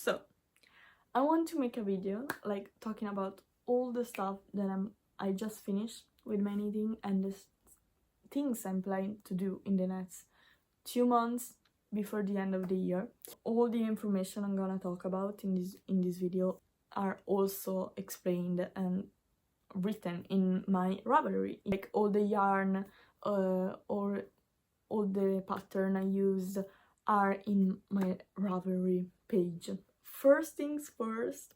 So I want to make a video like talking about all the stuff that I just finished with my knitting and the things I'm planning to do in the next 2 months before the end of the year. All the information I'm gonna talk about in this video are also explained and written in my Ravelry. Like all the yarn or all the pattern I used are in my Ravelry page. First things first,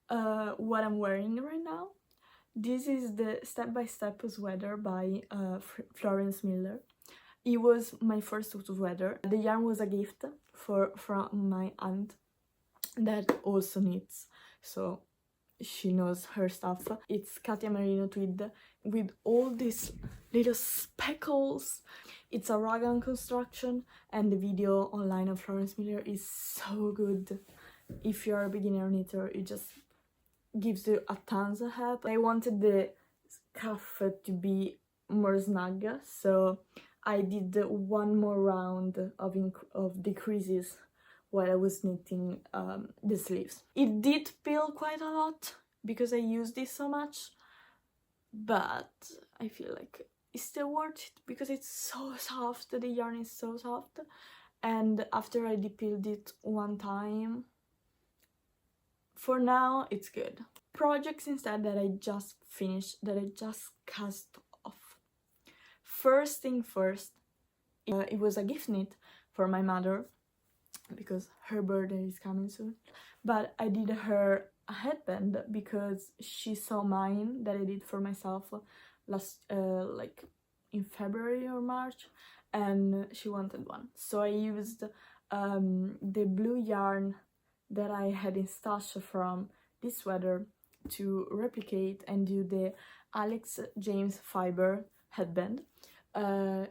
what I'm wearing right now. This is the step-by-step sweater by Florence Miller. It was my first sweater. The yarn was a gift from my aunt that also knits, so she knows her stuff. It's Katia Merino tweed with all these little speckles. It's a raglan construction, and the video online of Florence Miller is so good. If you're a beginner knitter, it just gives you a tons of help. I wanted the cuff to be more snug, so I did one more round of decreases while I was knitting the sleeves. It did peel quite a lot because I used this so much, but I feel like it's still worth it because it's so soft. The yarn is so soft, and after I depeeled it one time, for now it's good. Projects instead that I just finished, that I just cast off. First thing first, it was a gift knit for my mother because her birthday is coming soon, but I did her a headband because she saw mine that I did for myself last like in February or March, and she wanted one, so I used the blue yarn that I had in stash from this sweater to replicate and do the Alex James fiber headband.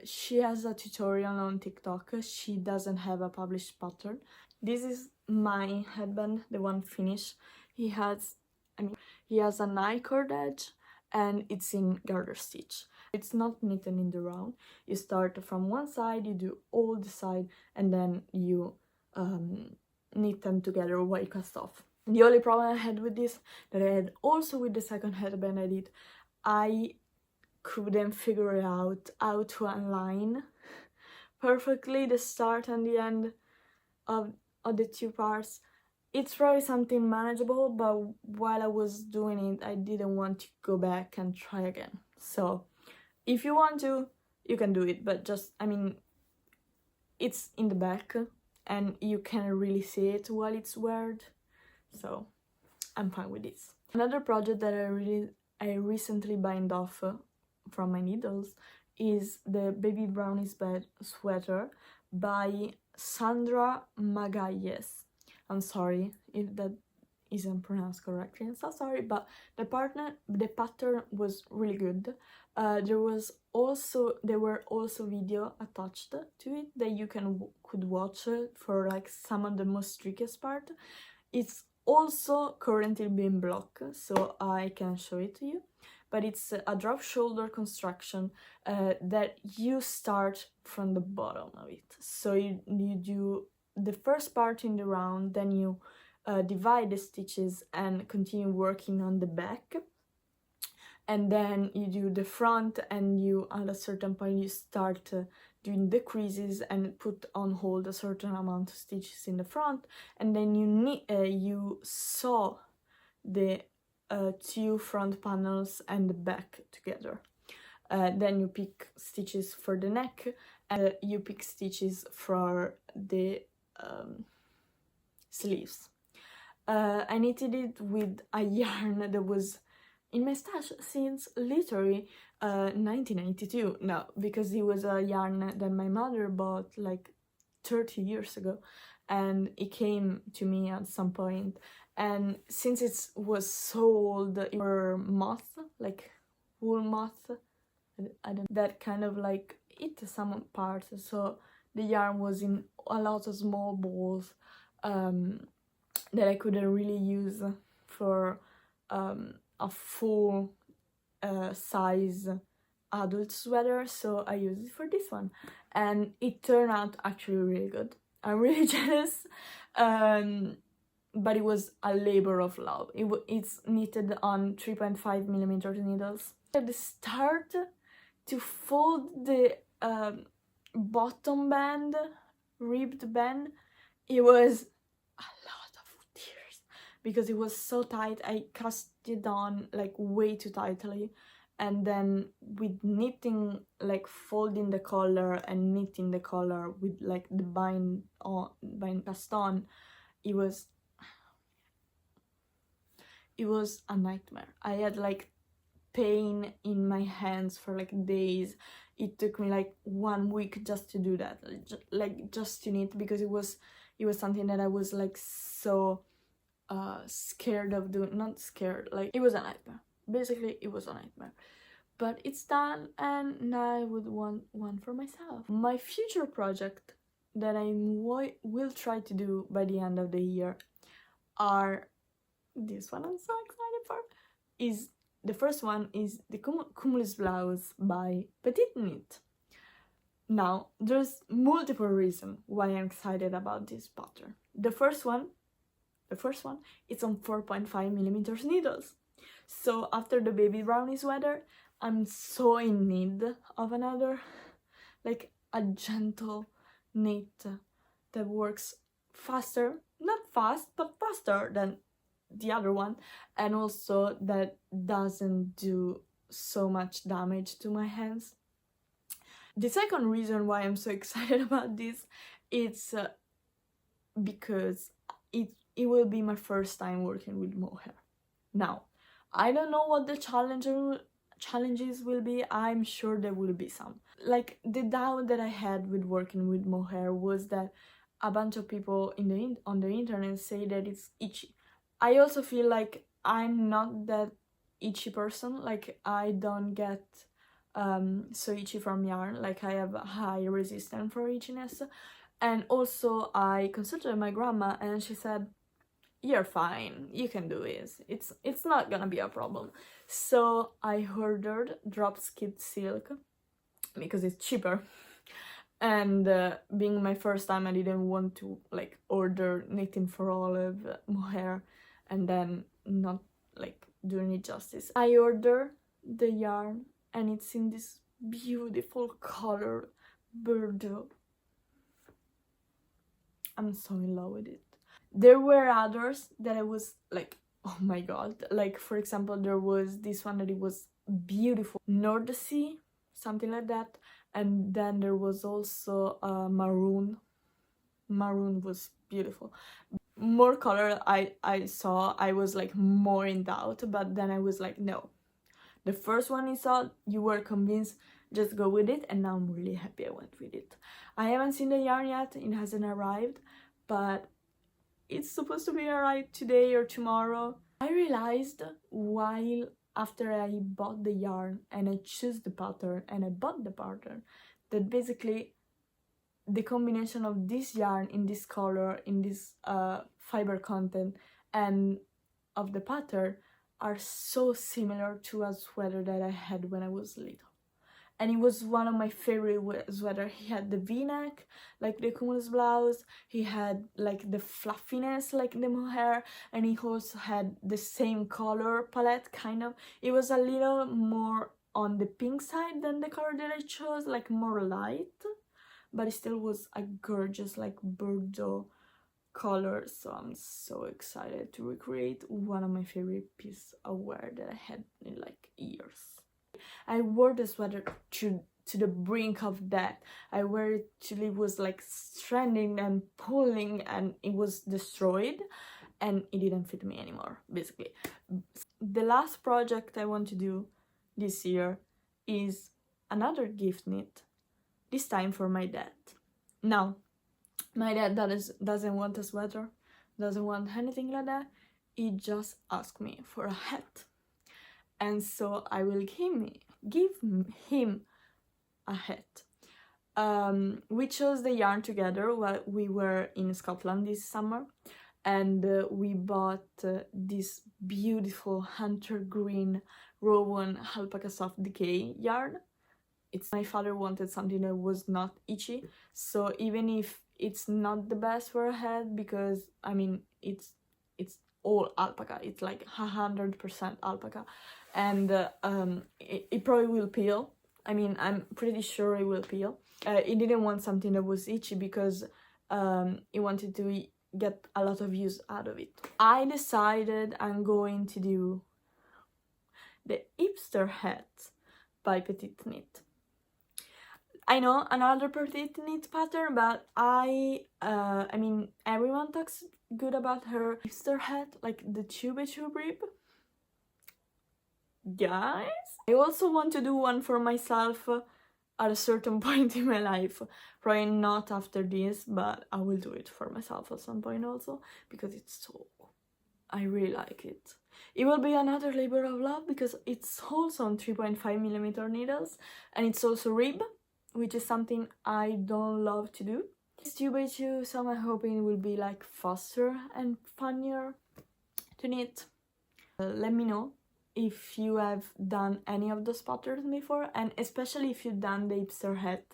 She has a tutorial on TikTok. She doesn't have a published pattern. This is my headband, the one finished. He has an I-cord edge and it's in garter stitch. It's not knitted in the round. You start from one side, you do all the side, and then you knit them together while you cast off. The only problem I had with this, that I had also with the second headband I did, I couldn't figure out how to align perfectly the start and the end of the two parts. It's probably something manageable, but while I was doing it, I didn't want to go back and try again. So if you want to, you can do it, but just, it's in the back and you can't really see it while it's weared, so I'm fine with this. Another project that I recently bind off from my needles is the Baby Brownies Bed sweater by Sandra Magalles. I'm sorry if that isn't pronounced correctly, I'm so sorry, but the pattern was really good. There were also video attached to it that you could watch for like some of the most trickiest part. It's also currently being blocked, so I can show it to you, but it's a drop shoulder construction that you start from the bottom of it. So you do the first part in the round, then you divide the stitches and continue working on the back, and then you do the front, and you at a certain point you start doing the creases and put on hold a certain amount of stitches in the front, and then you sew the two front panels and the back together. Then you pick stitches for the neck, and you pick stitches for the sleeves. I knitted it with a yarn that was in my stash since literally 1992. No, because it was a yarn that my mother bought like 30 years ago, and it came to me at some point, and since it was so old, it were moth, like wool moth, that kind of like eat some parts, so the yarn was in a lot of small balls that I couldn't really use for a full size adult sweater, so I used it for this one, and it turned out actually really good. I'm really jealous. but it was a labor of love. It's knitted on 3.5 millimeter needles. At the start, to fold the bottom band, ribbed band, it was a lot of tears because it was so tight. I cast it on like way too tightly, and then with knitting, like folding the collar and knitting the collar with like the bind cast on, it was a nightmare. I had like pain in my hands for like days. It took me like 1 week just to do that, like just to knit, because it was something that I was like so scared of doing. Not scared, like it was a nightmare. Basically it was a nightmare, but it's done, and now I would want one for myself. My future project that I will try to do by the end of the year are this one. I'm so excited for. Is the first one is the Cumulus Blouse by Petite Knit. Now, there's multiple reasons why I'm excited about this pattern. The first one, it's on 4.5 millimeters needles. So after the baby brownie sweater, I'm so in need of another, like a gentle knit that works faster, not fast, but faster than the other one, and also that doesn't do so much damage to my hands. The second reason why I'm so excited about this, it's because it will be my first time working with mohair. Now, I don't know what the challenges will be. I'm sure there will be some. Like, the doubt that I had with working with mohair was that a bunch of people on the internet say that it's itchy. I also feel like I'm not that itchy person. Like, I don't get so itchy from yarn. Like, I have a high resistance for itchiness. And also I consulted my grandma and she said, you're fine, you can do it, it's not gonna be a problem. So I ordered drop skip silk because it's cheaper, and being my first time, I didn't want to like order knitting for olive mohair and then not like doing it justice. I ordered the yarn and it's in this beautiful color Bordeaux. I'm so in love with it. There were others that I was like, oh my god. Like, for example, there was this one that it was beautiful, North Sea, something like that. And then there was also maroon. Maroon was beautiful. More color I saw, I was like more in doubt, but then I was like, no. The first one you saw, you were convinced, just go with it, and now I'm really happy I went with it. I haven't seen the yarn yet, it hasn't arrived, but it's supposed to be arrived today or tomorrow. I realized while after I bought the yarn and I chose the pattern and I bought the pattern, that basically the combination of this yarn in this color, in this fiber content, and of the pattern are so similar to a sweater that I had when I was little. And it was one of my favorite sweaters. He had the v-neck, like the Cumulus blouse, he had like the fluffiness like the mohair, and he also had the same color palette, kind of. It was a little more on the pink side than the color that I chose, like more light, but it still was a gorgeous like Bordeaux color. So I'm so excited to recreate one of my favorite pieces of wear that I had in like years. I wore the sweater to the brink of death. I wore it till it was like stranding and pulling and it was destroyed and it didn't fit me anymore, basically. The last project I want to do this year is another gift knit, this time for my dad. Now, my dad doesn't want a sweater, doesn't want anything like that. He just asked me for a hat. And so I will give him a hat. We chose the yarn together while we were in Scotland this summer, and we bought this beautiful hunter green Rowan alpaca soft decay yarn. My father wanted something that was not itchy, so even if it's not the best for a hat, because I mean it's it's all alpaca. It's like 100% alpaca, and it probably will peel. I mean, I'm pretty sure it will peel. It didn't want something that was itchy because it wanted to get a lot of use out of it. I decided I'm going to do the hipster hat by Petite Knit. I know another Petite Knit pattern, but I mean, everyone talks good about her hipster hat, like the 2x2 rib. Guys, I also want to do one for myself at a certain point in my life. Probably not after this, but I will do it for myself at some point also, because it's so... I really like it. It will be another labor of love because it's also on 3.5mm needles, and it's also rib, which is something I don't love to do. It's 2x2, so I'm hoping it will be like faster and funnier to knit. Let me know if you have done any of those patterns before, and especially if you've done the hipster hat,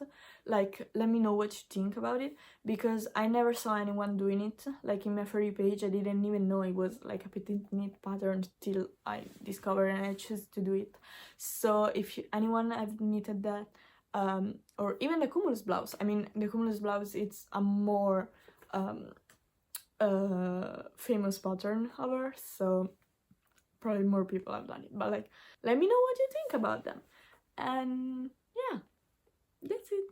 like, let me know what you think about it, because I never saw anyone doing it. Like, in my furry page, I didn't even know it was like a Petite Knit pattern till I discovered and I chose to do it. So if anyone have knitted that, or even the Cumulus blouse, I mean, the Cumulus blouse, it's a more famous pattern of ours, so probably more people have done it, but like, let me know what you think about them. And yeah, that's it.